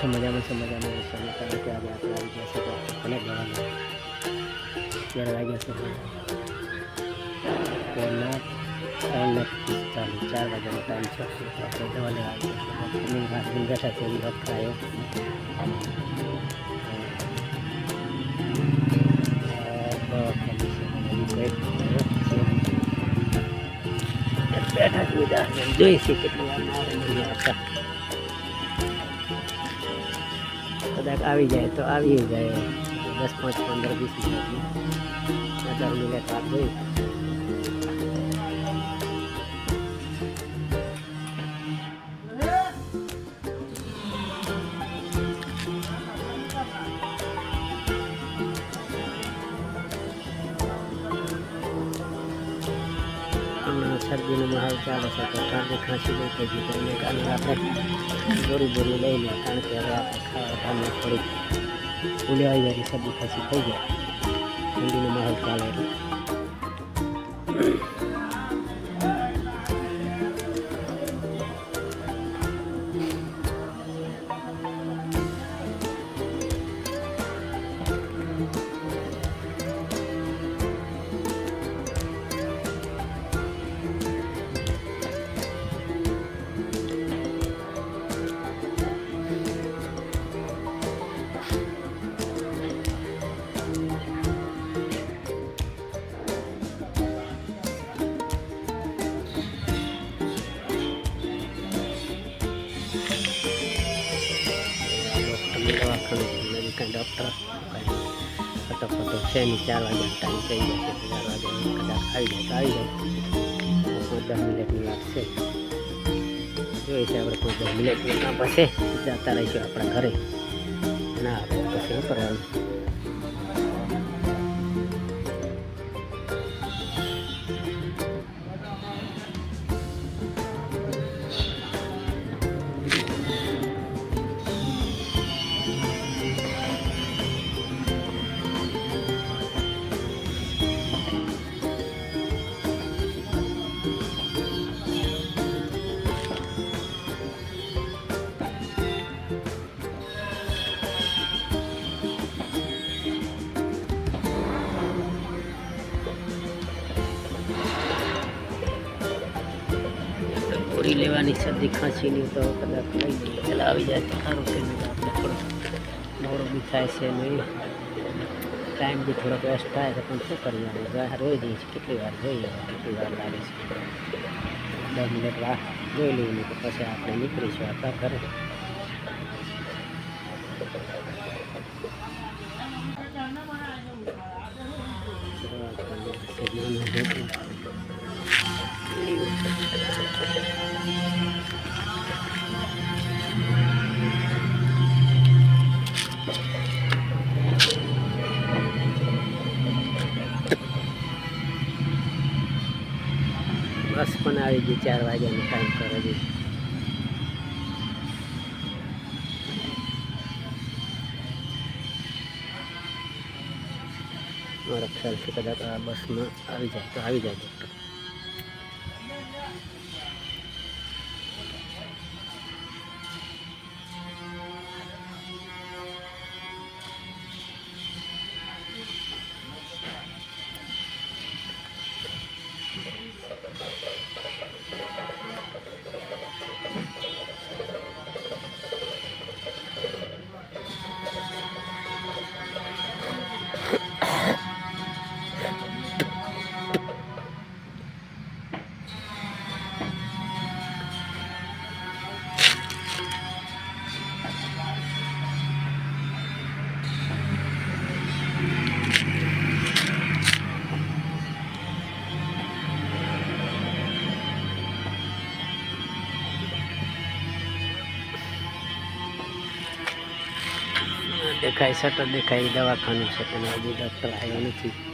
મજામાં છે કારણ કે આજે આપણે આવી ગયા છે તો ભલે જવાનું ત્યારે વાગ્યા છે પોરના 3:45 4 વાગ્યાનો ટાઈમ છે આપણે દવા લેવા આવી ગયા બેઠા છે ડૉક્ટર આવ્યો બેઠા જ બધા જોઈ છે કેટલી વાર કદાચ આવી જાય તો આવી જાય 10 5 15 20 મિનિટમાં 10 મિનિટ વાત હોય શરદીનો માહોલ ચાલે છે તો ઠંડી ખાંસી નહીં થઈ ગઈ તો એને કારણે આપણે બોરી લઈ લઈએ કારણ કે હવે આપણે ખાવા થોડીક ભૂલી આવી જાય શરદી ખાંસી થઈ જાય ઠંડીનો માહોલ ચાલે એટલે ડૉક્ટર ફટોફટ છે ને 4 વાગ્યાનો ટાઈમ થઈ જાય છે 4 વાગ્યાનો કદાચ આવી જાય તો 10 મિનિટની વાત છે જોઈએ છે આપણે 10 મિનિટની પછી જતા રહીશું આપણા ઘરે ના આપણે પછી શું કરવાનું પૂરી લેવાની શરદી ખાંસીની તો કદાચ લઈ લઈએ પહેલાં આવી જાય તો સારું છે આપણે થોડું મોડું બી થાય છે નહીં ટાઈમ બી થોડોક વેસ્ટ થાય તો પણ શું કરીએ રોઈ જઈએ છીએ કેટલી વાર જોઈએ કેટલી વાર લાગે છે 10 મિનિટ રાહ જોઈ લઈએ તો પછી આપણે નીકળીશું આપણા ઘરે બસ પણ આવી ગઈ 4 વાગ્યાનો ટાઈમ કરે છે મારા ખ્યાલથી કદાચ આ બસમાં આવી જાય તો આવી જાય ડૉક્ટર દેખાય શટર દેખાય દવાખાનું છે પણ હજી ડૉક્ટર આવ્યો નથી